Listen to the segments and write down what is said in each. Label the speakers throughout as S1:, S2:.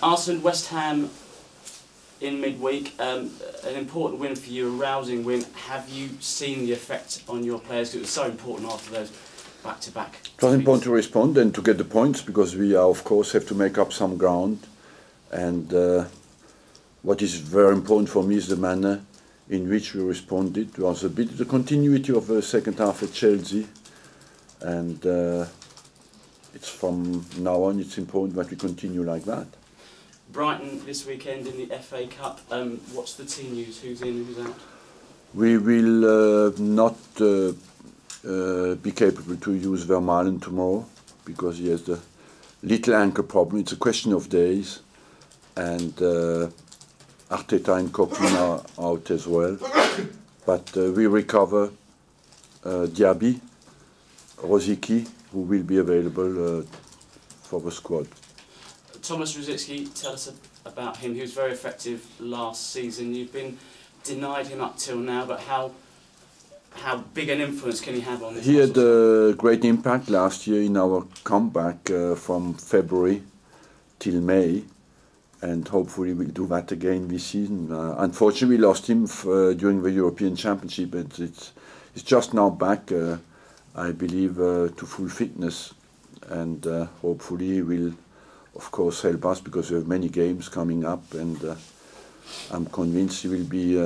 S1: Arsene, West Ham in midweek, an important win for you, a rousing win. Have you seen the effect on your players? Because it was so important after those back-to-back.
S2: It was important to respond and to get the points, because we of course have to make up some ground. And what is very important for me is the manner in which we responded. It was a bit the continuity of the second half at Chelsea, and it's from now on it's important that we continue like that.
S1: Brighton this weekend in the FA Cup. What's the team news? Who's in, who's out?
S2: We will not be capable to use Vermaelen tomorrow because he has the little ankle problem. It's a question of days, and Arteta and Coquelin are out as well. But we recover Diaby, Rosicky, who will be available for the squad.
S1: Thomas Rosicky, tell us about him. He was very effective last season. You've been denied him up till now, but how big an influence can he have on this?
S2: He had a great impact last year in our comeback from February till May, and hopefully we'll do that again this season. Unfortunately, we lost him during the European Championship, but it's just now back, I believe, to full fitness, and hopefully he will, of course, help us, because we have many games coming up, and I'm convinced he will be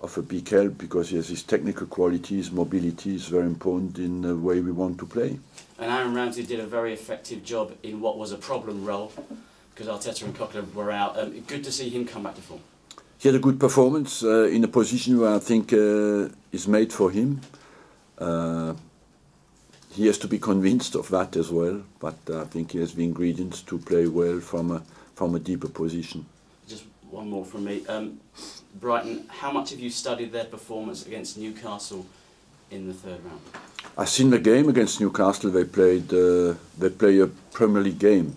S2: of a big help, because he has his technical qualities, mobility is very important in the way we want to play.
S1: And Aaron Ramsey did a very effective job in what was a problem role, because Arteta and Coquelin were out. Good to see him come back to form.
S2: He had a good performance in a position where I think is made for him. He has to be convinced of that as well, but I think he has the ingredients to play well from a deeper position.
S1: Just one more from me. Brighton, how much have you studied their performance against Newcastle in the third round?
S2: I've seen the game against Newcastle. They play a Premier League game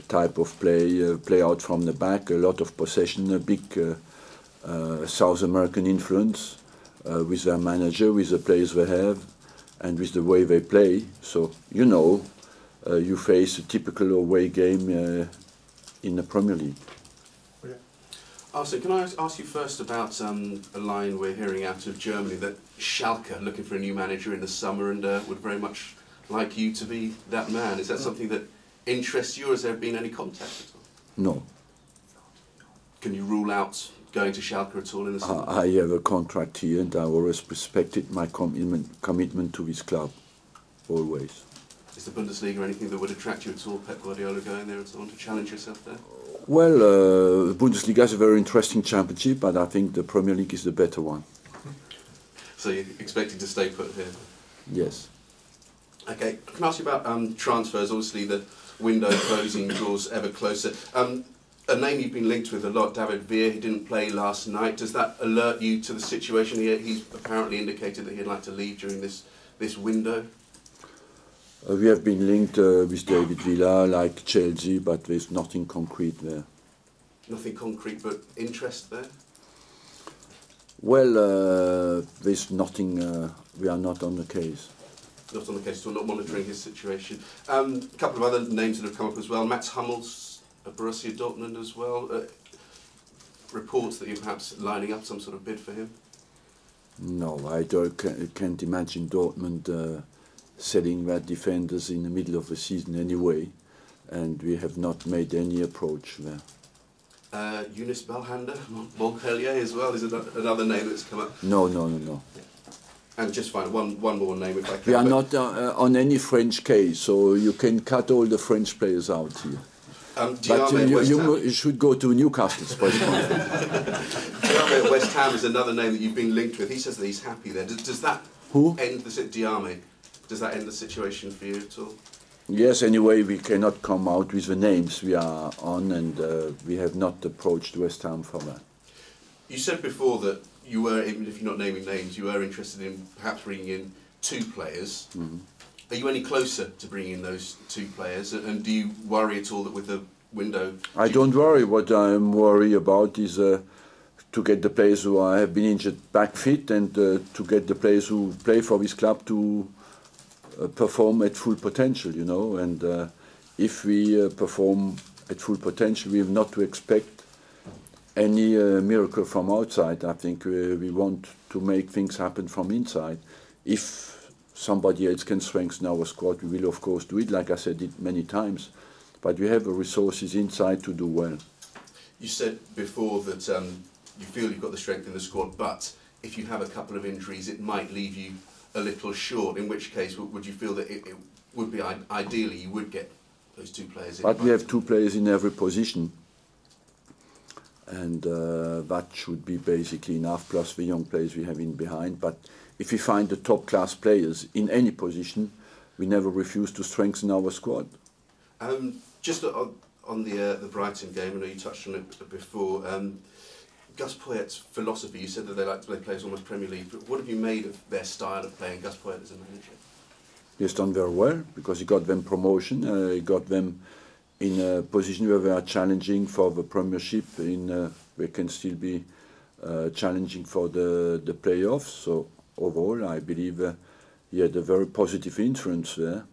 S2: type of play out from the back, a lot of possession, a big South American influence with their manager, with the players they have, and with the way they play. So, you face a typical away game in the Premier League.
S3: Arsene, can I ask you first about a line we're hearing out of Germany, that Schalke are looking for a new manager in the summer and would very much like you to be that man. Is that something that interests you, or has there been any contact at all?
S2: No.
S3: Can you rule out going to Schalke at all in the summer?
S2: I have a contract here, and I always respected my commitment to this club, always.
S3: Is the Bundesliga anything that would attract you at all, Pep Guardiola going there at all, to challenge yourself there?
S2: Well, the Bundesliga is a very interesting championship, but I think the Premier League is the better one.
S3: So you're expecting to stay put here?
S2: Yes.
S3: Okay, can I ask you about transfers? Obviously the window closing draws ever closer. A name you've been linked with a lot, David Villa, he didn't play last night. Does that alert you to the situation? He's apparently indicated that he'd like to leave during this window.
S2: We have been linked with David Villa, like Chelsea, but there's nothing concrete there.
S3: Nothing concrete, but interest there?
S2: Well, there's nothing, we are not on the case.
S3: Not on the case, so not monitoring his situation. A couple of other names that have come up as well. Mats Hummels at Borussia Dortmund as well. Reports that you're perhaps lining up some sort of bid for him?
S2: No, I can't imagine Dortmund selling their defenders in the middle of the season anyway, and we have not made any approach there.
S3: Yunus Belhanda, Montpellier as well, is another name that's come up?
S2: No.
S3: Yeah. And just find one more name if I can.
S2: We are not on any French case, so you can cut all the French players out here. But you should go to Newcastle's press conference.
S3: Diame at West Ham is another name that you've been linked with. He says that he's happy there. Does that end the Diame? Does that end the situation for you at all?
S2: Yes, anyway, we cannot come out with the names we are on, and we have not approached West Ham for that.
S3: You said before that you were, even if you're not naming names, you were interested in perhaps bringing in two players. Mm-hmm. Are you any closer to bringing in those two players, and do you worry at all that with the window...
S2: I don't worry. What I'm worried about is to get the players who have been injured back fit, and to get the players who play for this club to perform at full potential, and if we perform at full potential. We have not to expect any miracle from outside. I think we want to make things happen from inside. If somebody else can strengthen our squad, we will of course do it, like I said it many times. But we have the resources inside to do well.
S3: You said before that you feel you've got the strength in the squad, but if you have a couple of injuries, it might leave you a little short, in which case would you feel that it would be ideally you would get those two players in?
S2: But we have two players in every position, and that should be basically enough, plus the young players we have in behind. But if we find the top class players in any position, we never refuse to strengthen our squad.
S3: Just on the Brighton game, I know you touched on it before. Gus Poyet's philosophy, you said that they like to play players almost Premier League, but what have you made of their style of playing, Gus Poyet as a manager?
S2: He's done very well because he got them promotion. He got them in a position where they are challenging for the Premiership. They can still be challenging for the playoffs. So overall, I believe he had a very positive influence there.